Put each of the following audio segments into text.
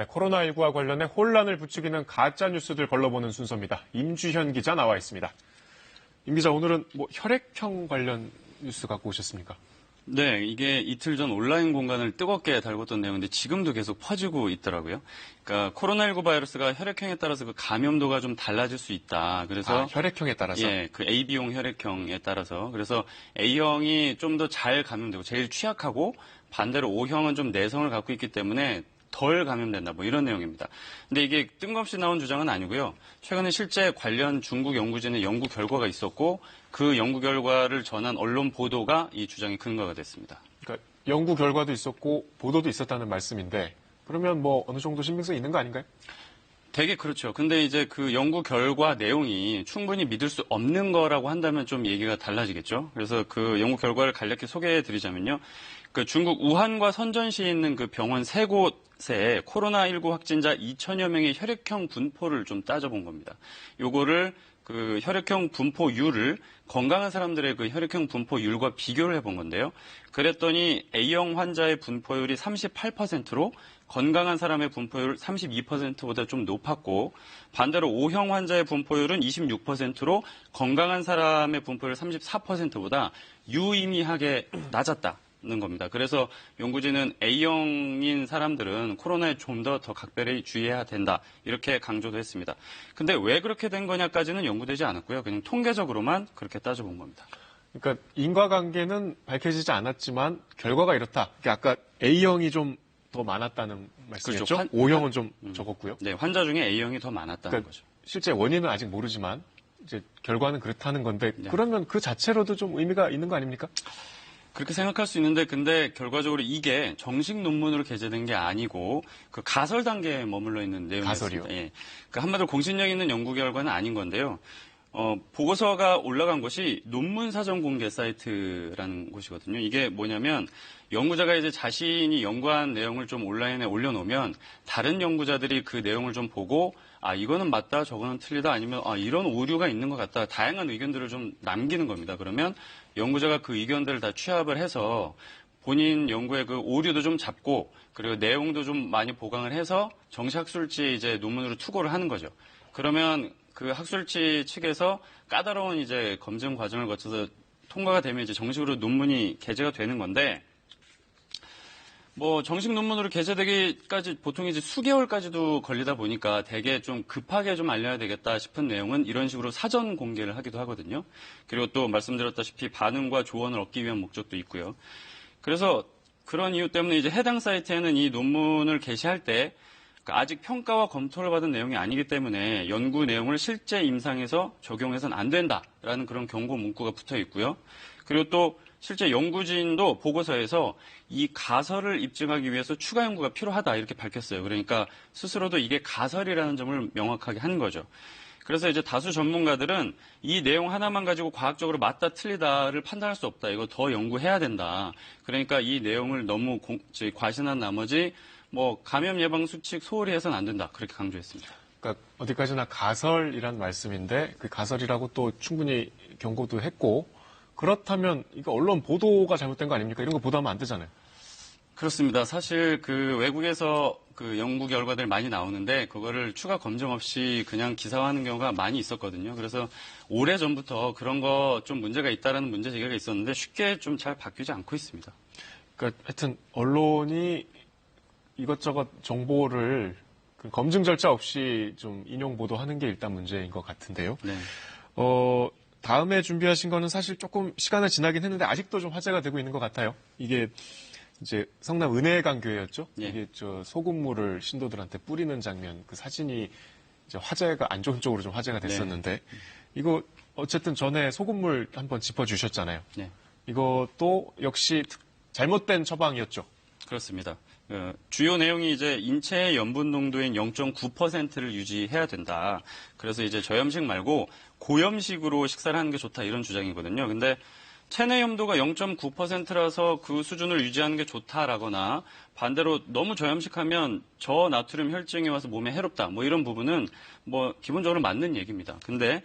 네, 코로나19와 관련해 혼란을 부추기는 가짜 뉴스들 걸러보는 순서입니다. 임주현 기자 나와 있습니다. 임 기자, 오늘은 혈액형 관련 뉴스 갖고 오셨습니까? 네, 이게 이틀 전 온라인 공간을 뜨겁게 달궜던 내용인데 지금도 계속 퍼지고 있더라고요. 그러니까 코로나19 바이러스가 혈액형에 따라서 그 감염도가 좀 달라질 수 있다. 그래서 혈액형에 따라서? 예, 그 AB형 혈액형에 따라서. 그래서 A형이 좀 더 잘 감염되고 제일 취약하고 반대로 O형은 좀 내성을 갖고 있기 때문에 덜 감염된다. 뭐 이런 내용입니다. 근데 이게 뜬금없이 나온 주장은 아니고요. 최근에 실제 관련 중국 연구진의 연구 결과가 있었고 그 연구 결과를 전한 언론 보도가 이 주장의 근거가 됐습니다. 그러니까 연구 결과도 있었고 보도도 있었다는 말씀인데 그러면 어느 정도 신빙성이 있는 거 아닌가요? 되게 그렇죠. 근데 이제 그 연구 결과 내용이 충분히 믿을 수 없는 거라고 한다면 좀 얘기가 달라지겠죠. 그래서 그 연구 결과를 간략히 소개해 드리자면요. 그 중국 우한과 선전시에 있는 그 병원 세 곳에 코로나19 확진자 2천여 명의 혈액형 분포를 좀 따져본 겁니다. 요거를 그 혈액형 분포율을 건강한 사람들의 그 혈액형 분포율과 비교를 해본 건데요. 그랬더니 A형 환자의 분포율이 38%로 건강한 사람의 분포율 32%보다 좀 높았고 반대로 O형 환자의 분포율은 26%로 건강한 사람의 분포율 34%보다 유의미하게 낮았다는 겁니다. 그래서 연구진은 A형인 사람들은 코로나에 좀 더 각별히 주의해야 된다 이렇게 강조도 했습니다. 근데 왜 그렇게 된 거냐까지는 연구되지 않았고요. 그냥 통계적으로만 그렇게 따져본 겁니다. 그러니까 인과관계는 밝혀지지 않았지만 결과가 이렇다. 그러니까 아까 A형이 좀 더 많았다는 말씀이었죠? 그렇죠. O형은 좀 적었고요. 네, 환자 중에 A형이 더 많았다는 그러니까 거죠. 실제 원인은 아직 모르지만 이제 결과는 그렇다는 건데 네. 그러면 그 자체로도 좀 의미가 있는 거 아닙니까? 그렇게 생각할 수 있는데 근데 결과적으로 이게 정식 논문으로 게재된 게 아니고 그 가설 단계에 머물러 있는 내용이었습니다. 가설이요? 예. 그러니까 한마디로 공신력 있는 연구 결과는 아닌 건데요. 보고서가 올라간 곳이 논문 사전 공개 사이트라는 곳이거든요. 이게 뭐냐면 연구자가 이제 자신이 연구한 내용을 좀 온라인에 올려놓으면 다른 연구자들이 그 내용을 좀 보고 이거는 맞다, 저거는 틀리다, 아니면 이런 오류가 있는 것 같다, 다양한 의견들을 좀 남기는 겁니다. 그러면 연구자가 그 의견들을 다 취합을 해서 본인 연구의 그 오류도 좀 잡고 그리고 내용도 좀 많이 보강을 해서 정식 학술지에 이제 논문으로 투고를 하는 거죠. 그러면 그 학술지 측에서 까다로운 이제 검증 과정을 거쳐서 통과가 되면 이제 정식으로 논문이 게재가 되는 건데 정식 논문으로 게재되기까지 보통 이제 수개월까지도 걸리다 보니까 되게 좀 급하게 좀 알려야 되겠다 싶은 내용은 이런 식으로 사전 공개를 하기도 하거든요. 그리고 또 말씀드렸다시피 반응과 조언을 얻기 위한 목적도 있고요. 그래서 그런 이유 때문에 이제 해당 사이트에는 이 논문을 게시할 때 아직 평가와 검토를 받은 내용이 아니기 때문에 연구 내용을 실제 임상에서 적용해서는 안 된다라는 그런 경고 문구가 붙어 있고요. 그리고 또 실제 연구진도 보고서에서 이 가설을 입증하기 위해서 추가 연구가 필요하다 이렇게 밝혔어요. 그러니까 스스로도 이게 가설이라는 점을 명확하게 한 거죠. 그래서 이제 다수 전문가들은 이 내용 하나만 가지고 과학적으로 맞다 틀리다를 판단할 수 없다. 이거 더 연구해야 된다. 그러니까 이 내용을 너무 과신한 나머지 감염 예방 수칙 소홀히 해서는 안 된다. 그렇게 강조했습니다. 그러니까 어디까지나 가설이란 말씀인데 그 가설이라고 또 충분히 경고도 했고 그렇다면 이거 언론 보도가 잘못된 거 아닙니까? 이런 거 보도하면 안 되잖아요. 그렇습니다. 사실 그 외국에서 그 연구 결과들 많이 나오는데 그거를 추가 검증 없이 그냥 기사화하는 경우가 많이 있었거든요. 그래서 오래전부터 그런 거 좀 문제가 있다라는 문제 제기가 있었는데 쉽게 좀 잘 바뀌지 않고 있습니다. 그러니까 하여튼 언론이 이것저것 정보를 검증 절차 없이 좀 인용 보도하는 게 일단 문제인 것 같은데요. 네. 다음에 준비하신 거는 사실 조금 시간을 지나긴 했는데 아직도 좀 화제가 되고 있는 것 같아요. 이게 이제 성남 은혜강교회였죠. 예. 이게 소금물을 신도들한테 뿌리는 장면, 그 사진이 이제 화제가 안 좋은 쪽으로 좀 화제가 됐었는데 네. 이거 어쨌든 전에 소금물 한번 짚어주셨잖아요. 네. 이것도 역시 잘못된 처방이었죠. 그렇습니다. 주요 내용이 이제 인체의 염분 농도인 0.9%를 유지해야 된다. 그래서 이제 저염식 말고 고염식으로 식사를 하는 게 좋다 이런 주장이거든요. 근데 체내 염도가 0.9%라서 그 수준을 유지하는 게 좋다라거나 반대로 너무 저염식하면 저나트륨 혈증이 와서 몸에 해롭다. 이런 부분은 기본적으로 맞는 얘기입니다. 근데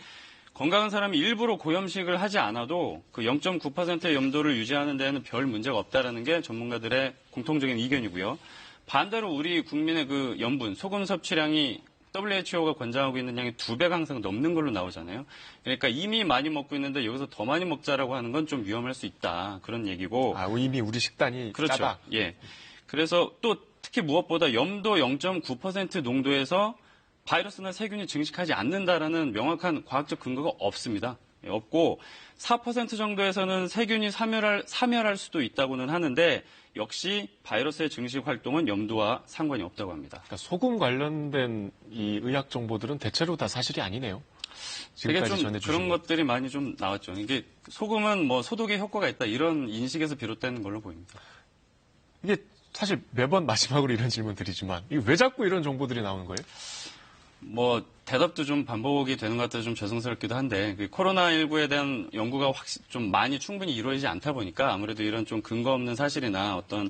건강한 사람이 일부러 고염식을 하지 않아도 그 0.9%의 염도를 유지하는 데는 별 문제가 없다라는 게 전문가들의 공통적인 의견이고요. 반대로 우리 국민의 그 염분, 소금 섭취량이 WHO가 권장하고 있는 양의 2배가 항상 넘는 걸로 나오잖아요. 그러니까 이미 많이 먹고 있는데 여기서 더 많이 먹자라고 하는 건 좀 위험할 수 있다. 그런 얘기고. 아, 이미 우리 식단이 그렇죠. 짜다. 예. 그래서 또 특히 무엇보다 염도 0.9% 농도에서 바이러스나 세균이 증식하지 않는다라는 명확한 과학적 근거가 없습니다. 예, 없고 4% 정도에서는 세균이 사멸할 수도 있다고는 하는데 역시 바이러스의 증식 활동은 염도와 상관이 없다고 합니다. 그러니까 소금 관련된 이 의학 정보들은 대체로 다 사실이 아니네요. 되게 지금까지 좀 전해주신 그런 것. 것들이 많이 좀 나왔죠. 이게 소금은 뭐 소독에 효과가 있다 이런 인식에서 비롯되는 걸로 보입니다. 이게 사실 매번 마지막으로 이런 질문 드리지만 이게 왜 자꾸 이런 정보들이 나오는 거예요? 뭐 대답도 좀 반복이 되는 것 같아서 좀 죄송스럽기도 한데 그 코로나19에 대한 연구가 좀 많이 충분히 이루어지지 않다 보니까 아무래도 이런 좀 근거 없는 사실이나 어떤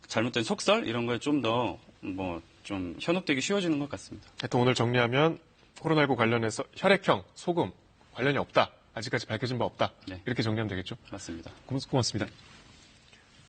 잘못된 속설 이런 거에 좀 더 뭐 좀 현혹되기 쉬워지는 것 같습니다. 하여튼 오늘 정리하면 코로나19 관련해서 혈액형, 소금 관련이 없다. 아직까지 밝혀진 바 없다. 네. 이렇게 정리하면 되겠죠? 맞습니다. 고맙습니다.